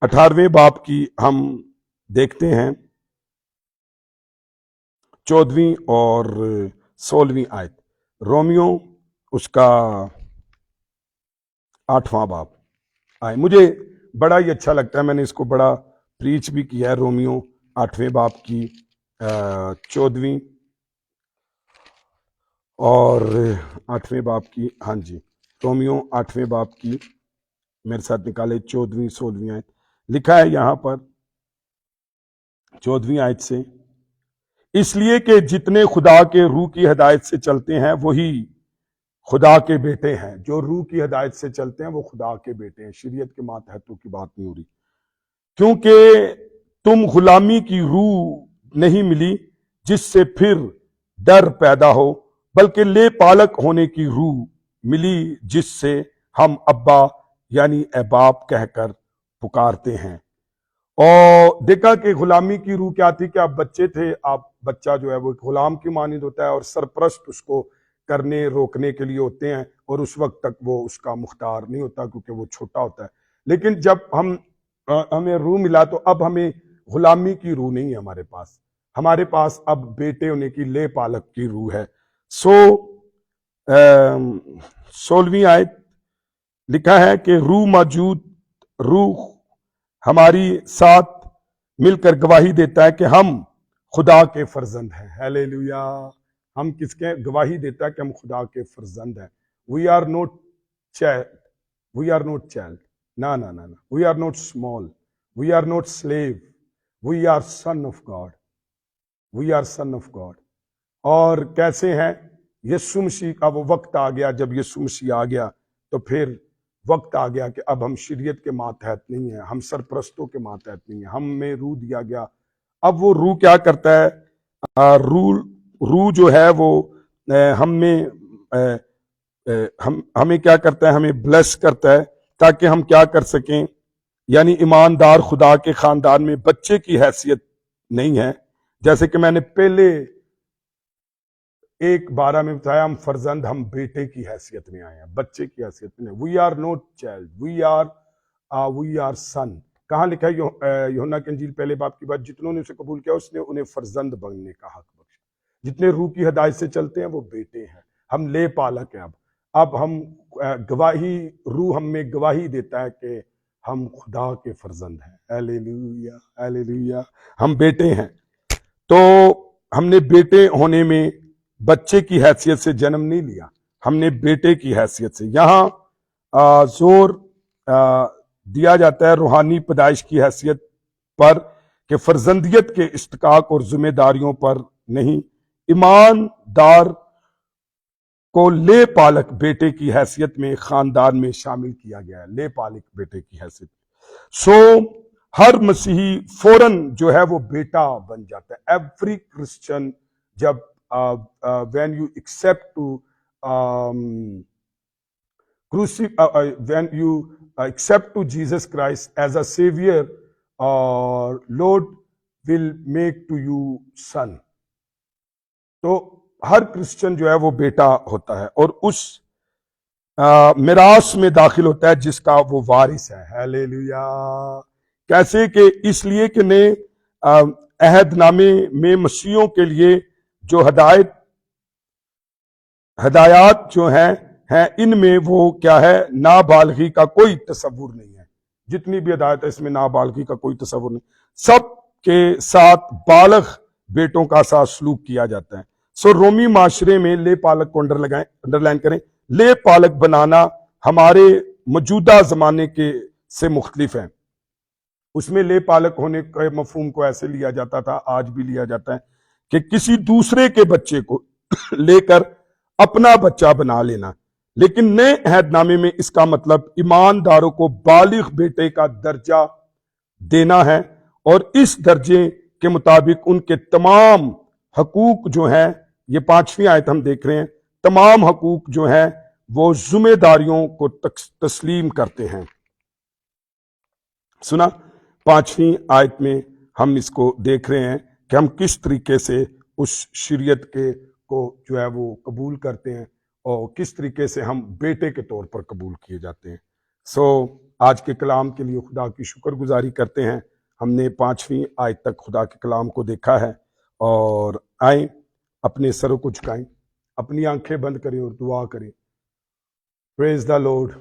18ویں باب کی ہم دیکھتے ہیں 14ویں اور 16ویں آیت. رومیو اس کا 8واں باب آئے, مجھے بڑا ہی اچھا لگتا ہے, میں نے اس کو بڑا پریچ بھی کیا ہے. رومیو 8ویں باب کی 14ویں اور 8ویں باب کی, ہاں جی, رومیو 8ویں باب کی میرے ساتھ نکالے 14ویں 16ویں آیت. لکھا ہے یہاں پر 14ویں آیت سے, اس لیے کہ جتنے خدا کے روح کی ہدایت سے چلتے ہیں وہی خدا کے بیٹے ہیں. جو روح کی ہدایت سے چلتے ہیں وہ خدا کے بیٹے ہیں. شریعت کے ماتحتوں کی بات نہیں ہو رہی, کیونکہ تم غلامی کی روح نہیں ملی جس سے پھر ڈر پیدا ہو, بلکہ لے پالک ہونے کی روح ملی جس سے ہم ابا یعنی اے باپ کہہ کر پکارتے ہیں. اور دیکھا کہ غلامی کی روح کیا تھی کہ آپ بچے تھے, آپ بچہ جو ہے وہ غلام کی مانند ہوتا ہے اور سرپرست اس کو کرنے روکنے کے لیے ہوتے ہیں, اور اس وقت تک وہ اس کا مختار نہیں ہوتا کیونکہ وہ چھوٹا ہوتا ہے. لیکن جب ہمیں روح ملا تو اب ہمیں غلامی کی روح نہیں ہے ہمارے پاس, ہمارے پاس اب بیٹے ہونے کی لے پالک کی روح ہے. سو 16ویں آیت لکھا ہے کہ روح ہماری ساتھ مل کر گواہی دیتا ہے کہ ہم خدا کے فرزند ہیں. ہیلیلویا. ہم کس کے گواہی دیتا ہے کہ ہم خدا کے فرزند ہیں. وی آر نوٹ چائلڈ, نہ we are not small, we are not slave, we are son of God, we are son of God. اور کیسے ہیں؟ یسوع مسیح کا وہ وقت آ گیا, جب یسوع مسیح آ گیا تو پھر وقت آ گیا کہ اب ہم شریعت کے ماتحت نہیں ہیں, ہم سرپرستوں کے ماتحت نہیں ہیں, ہمیں روح دیا گیا. اب وہ روح کیا کرتا ہے؟ روح جو ہے وہ ہمیں کیا کرتا ہے؟ ہمیں بلیس کرتا ہے تاکہ ہم کیا کر سکیں, یعنی ایماندار خدا کے خاندان میں بچے کی حیثیت نہیں ہے. جیسے کہ میں نے پہلے 1:12 میں بتایا, ہم فرزند, ہم بیٹے کی حیثیت میں آئے ہیں, بچے کی حیثیت میں. We are not child, we are son. کہاں لکھا ہے؟ یوحنا کی انجیل پہلے باب کی بات, جتنوں نے اسے قبول کیا اس نے انہیں فرزند بننے کا حق بخشا. جتنے روح کی ہدایت سے چلتے ہیں وہ بیٹے ہیں, ہم لے پالک ہیں. اب ہم گواہی, روح ہم میں گواہی دیتا ہے کہ ہم خدا کے فرزند ہیں. Hallelujah, hallelujah. ہم بیٹے ہیں. تو ہم نے بیٹے ہونے میں بچے کی حیثیت سے جنم نہیں لیا, ہم نے بیٹے کی حیثیت سے. یہاں زور دیا جاتا ہے روحانی پیدائش کی حیثیت پر کہ فرزندیت کے استحقاق اور ذمہ داریوں پر نہیں. ایماندار کو لے پالک بیٹے کی حیثیت میں خاندان میں شامل کیا گیا ہے, لے پالک بیٹے کی حیثیت. سو ہر مسیحی فوراً جو ہے وہ بیٹا بن جاتا ہے. ایوری کرسچن جب when you accept to Jesus Christ as a savior or Lord, will make to you son. تو ہر کرسچن جو ہے وہ بیٹا ہوتا ہے اور اس میراث میں داخل ہوتا ہے جس کا وہ وارث ہے. ہیلیلویا. کیسے کہ اس لیے کہ نئے عہد نامے میں مسیحوں کے لیے جو ہدایات جو ہیں ان میں وہ کیا ہے، نابالغی کا کوئی تصور نہیں ہے. جتنی بھی ہدایت ہے اس میں نابالغی کا کوئی تصور نہیں. سب کے ساتھ بالغ بیٹوں کا ساتھ سلوک کیا جاتا ہے. سو رومی معاشرے میں لے پالک کو انڈر لائن کریں. لے پالک بنانا ہمارے موجودہ زمانے کے سے مختلف ہے. اس میں لے پالک ہونے کے مفہوم کو ایسے لیا جاتا تھا، آج بھی لیا جاتا ہے، کہ کسی دوسرے کے بچے کو لے کر اپنا بچہ بنا لینا. لیکن نئے عہد نامے میں اس کا مطلب ایمانداروں کو بالغ بیٹے کا درجہ دینا ہے، اور اس درجے کے مطابق ان کے تمام حقوق جو ہیں، یہ 5ویں آیت ہم دیکھ رہے ہیں، تمام حقوق جو ہیں وہ ذمہ داریوں کو تسلیم کرتے ہیں. سنا 5ویں آیت میں ہم اس کو دیکھ رہے ہیں کہ ہم کس طریقے سے اس شریعت کو جو ہے وہ قبول کرتے ہیں اور کس طریقے سے ہم بیٹے کے طور پر قبول کیے جاتے ہیں. سو آج کے کلام کے لیے خدا کی شکر گزاری کرتے ہیں. ہم نے 5ویں آیت تک خدا کے کلام کو دیکھا ہے، اور آئیں اپنے سروں کو جھکائیں، اپنی آنکھیں بند کریں اور دعا کریں. پریز دا لارڈ.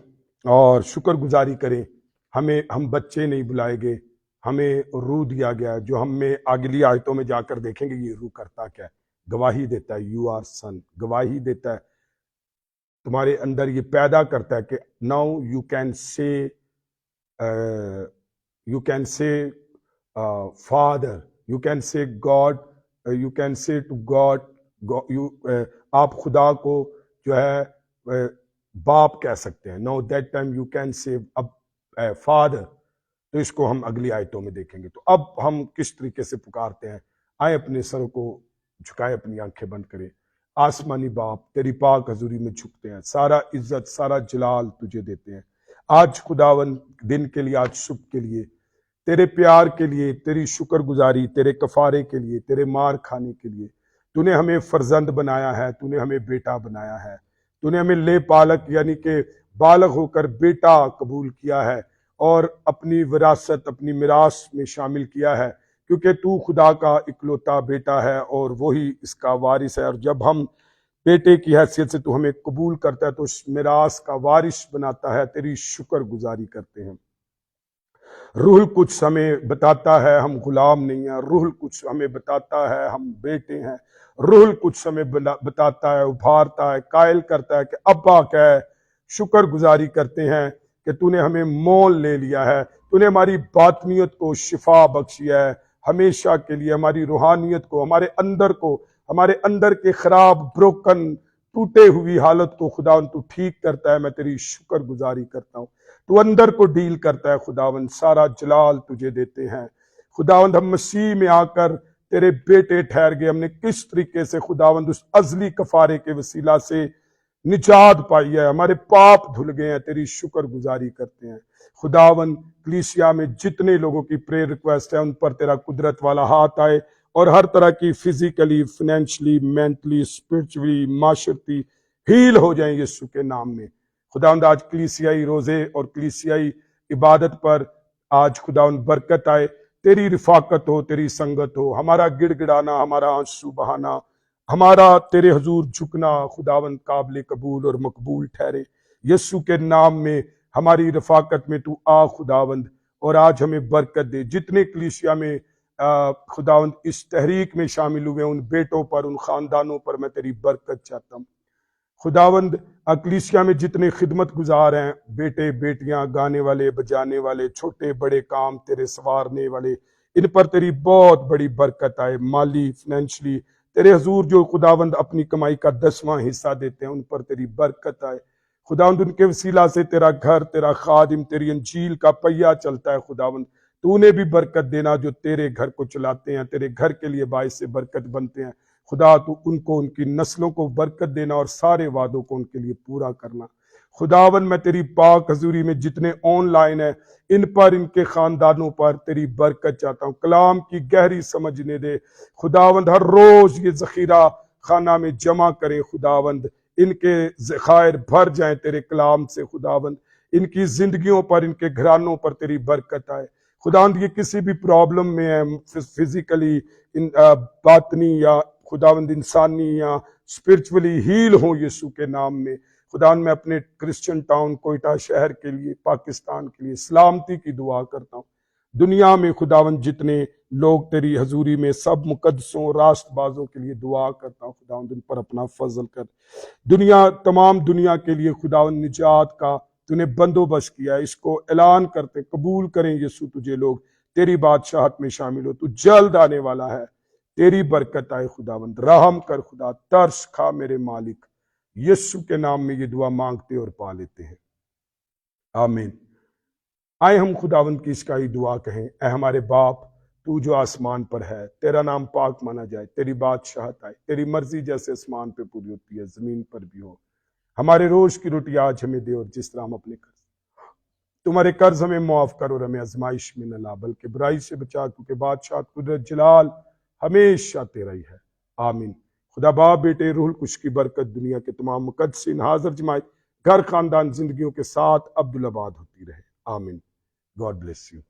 اور شکر گزاری کریں. ہم بچے نہیں بلائے گئے، ہمیں روح دیا گیا جو ہم میں اگلی آیتوں میں جا کر دیکھیں گے یہ روح کرتا کیا ہے. گواہی دیتا ہے یو آر سن، گواہی دیتا ہے تمہارے اندر، یہ پیدا کرتا ہے کہ now you can say father, you can say God, you can say to God. آپ خدا کو جو ہے باپ کہہ سکتے ہیں. No that time you can say father. تو اس کو ہم اگلی آیتوں میں دیکھیں گے. تو اب ہم کس طریقے سے پکارتے ہیں. آئے اپنے سروں کو جھکائے، اپنی آنکھیں بند کریں. آسمانی باپ تیری پاک حضوری میں جھکتے ہیں، سارا عزت سارا جلال تجھے دیتے ہیں. آج خداوند دن کے لیے، آج صبح کے لیے، تیرے پیار کے لیے، تیری شکر گزاری، تیرے کفارے کے لیے، تیرے مار کھانے کے لیے. تو نے ہمیں فرزند بنایا ہے، تو نے ہمیں بیٹا بنایا ہے، تو نے ہمیں لے پالک یعنی کہ بالغ ہو کر بیٹا قبول کیا ہے اور اپنی وراثت، اپنی میراث میں شامل کیا ہے، کیونکہ تو خدا کا اکلوتا بیٹا ہے اور وہی اس کا وارث ہے. اور جب ہم بیٹے کی حیثیت سے تو ہمیں قبول کرتا ہے تو اس میراث کا وارث بناتا ہے. تیری شکر گزاری کرتے ہیں. روح القدس ہمیں بتاتا ہے ہم غلام نہیں ہیں، روح القدس ہمیں بتاتا ہے ہم بیٹے ہیں. روح القدس ہمیں بتاتا ہے، ابھارتا ہے، قائل کرتا ہے کہ ابا کہہ. شکر گزاری کرتے ہیں کہ تو نے ہمیں مول لے لیا ہے، تو نے ہماری باطنیت کو شفا بخشی ہے ہمیشہ کے لیے، ہماری روحانیت کو، ہمارے اندر کے خراب بروکن ٹوٹے ہوئی حالت کو خداوند تو ٹھیک کرتا ہے. میں تیری شکر گزاری کرتا ہوں. تو اندر کو ڈیل کرتا ہے خداوند، سارا جلال تجھے دیتے ہیں. خداوند ہم مسیح میں آ کر تیرے بیٹے ٹھہر گئے. ہم نے کس طریقے سے خداوند اس ازلی کفارے کے وسیلہ سے نجات پائی ہے، ہمارے پاپ دھل گئے ہیں. تیری شکر گزاری کرتے ہیں. خداوند کلیسیا میں جتنے لوگوں کی پریئر ریکویسٹ ہے ان پر تیرا قدرت والا ہاتھ آئے اور ہر طرح کی فزیکلی، فائنینشلی، مینٹلی، اسپرچولی، معاشرتی ہیل ہو جائیں یسوع کے نام میں. خداوند آج کلیسیائی روزے اور کلیسیائی عبادت پر آج خداوند برکت آئے. تیری رفاقت ہو، تیری سنگت ہو. ہمارا گڑ گڑانا، ہمارا آنسو بہانا، ہمارا تیرے حضور جھکنا خداوند قابل قبول اور مقبول ٹھہرے. یسوع کے نام میں ہماری رفاقت میں تو آ خداوند، اور آج ہمیں برکت دے. جتنے کلیسیا میں خداوند اس تحریک میں شامل ہوئے ان بیٹوں پر، ان خاندانوں پر میں تیری برکت چاہتا ہوں. خداوند کلیسیا میں جتنے خدمت گزار ہیں، بیٹے بیٹیاں، گانے والے، بجانے والے، چھوٹے بڑے کام تیرے سوارنے والے، ان پر تیری بہت بڑی برکت آئے. مالی، فائنینشلی، تیرے حضور جو خداوند اپنی کمائی کا 10واں حصہ دیتے ہیں ان پر تیری برکت آئے. خداوند ان کے وسیلہ سے تیرا گھر، تیرا خادم، تیری انجیل کا پہیہ چلتا ہے. خداوند تو انہیں بھی برکت دینا جو تیرے گھر کو چلاتے ہیں، تیرے گھر کے لیے باعث سے برکت بنتے ہیں. خدا تو ان کو، ان کی نسلوں کو برکت دینا اور سارے وعدوں کو ان کے لیے پورا کرنا. خداون میں تیری پاک حضوری میں جتنے آن لائن ہیں ان پر، ان کے خاندانوں پر تیری برکت چاہتا ہوں، کلام کی گہری سمجھنے دے خداوند، ہر روز یہ ذخیرہ خانہ میں جمع کرے خداوند، ان کے ذخائر بھر جائیں تیرے کلام سے خداوند، ان کی زندگیوں پر، ان کے گھرانوں پر تیری برکت آئے خداوند۔ یہ کسی بھی پرابلم میں ہے، فزیکلی، باطنی یا خداوند انسانی یا اسپرچولی، ہیل ہوں یسوع کے نام میں خداوند۔ میں اپنے کرسچن ٹاؤن کوئٹہ شہر کے لیے، پاکستان کے لیے سلامتی کی دعا کرتا ہوں۔ دنیا میں خداوند جتنے لوگ تیری حضوری میں، سب مقدسوں راست بازوں کے لیے دعا کرتا ہوں خداوند، ان پر اپنا فضل کر۔ تمام دنیا کے لیے خداوند نجات کا تو نے بندوبست کیا ہے، اس کو اعلان کرتے قبول کریں یسوع تجھے لوگ، تیری بادشاہت میں شامل ہو، تو جلد آنے والا ہے، تیری برکت آئے خداوند، رحم کر خدا، ترس کھا میرے مالک، یسوع کے نام میں یہ دعا مانگتے اور پا لیتے ہیں، آمین۔ آئے ہم خداوند کی اس کا ہی دعا کہیں۔ اے ہمارے باپ، تو جو آسمان پر ہے، تیرا نام پاک مانا جائے، تیری بادشاہت آئے، تیری مرضی جیسے آسمان پہ پوری ہوتی ہے زمین پر بھی ہو۔ ہمارے روز کی روٹی آج ہمیں دے، اور جس طرح ہم اپنے قرض، تمہارے قرض ہمیں معاف کرو، اور ہمیں آزمائش میں نہ لا بلکہ برائی سے بچا، کیونکہ بادشاہت، قدرت، جلال ہمیشہ تیرا ہی ہے، آمین۔ خدا باپ، بیٹے، روح القدس کی برکت دنیا کے تمام مقدسین حاضر جماعت، گھر، خاندان، زندگیوں کے ساتھ عبدالآباد ہوتی رہے، آمین۔ God bless you.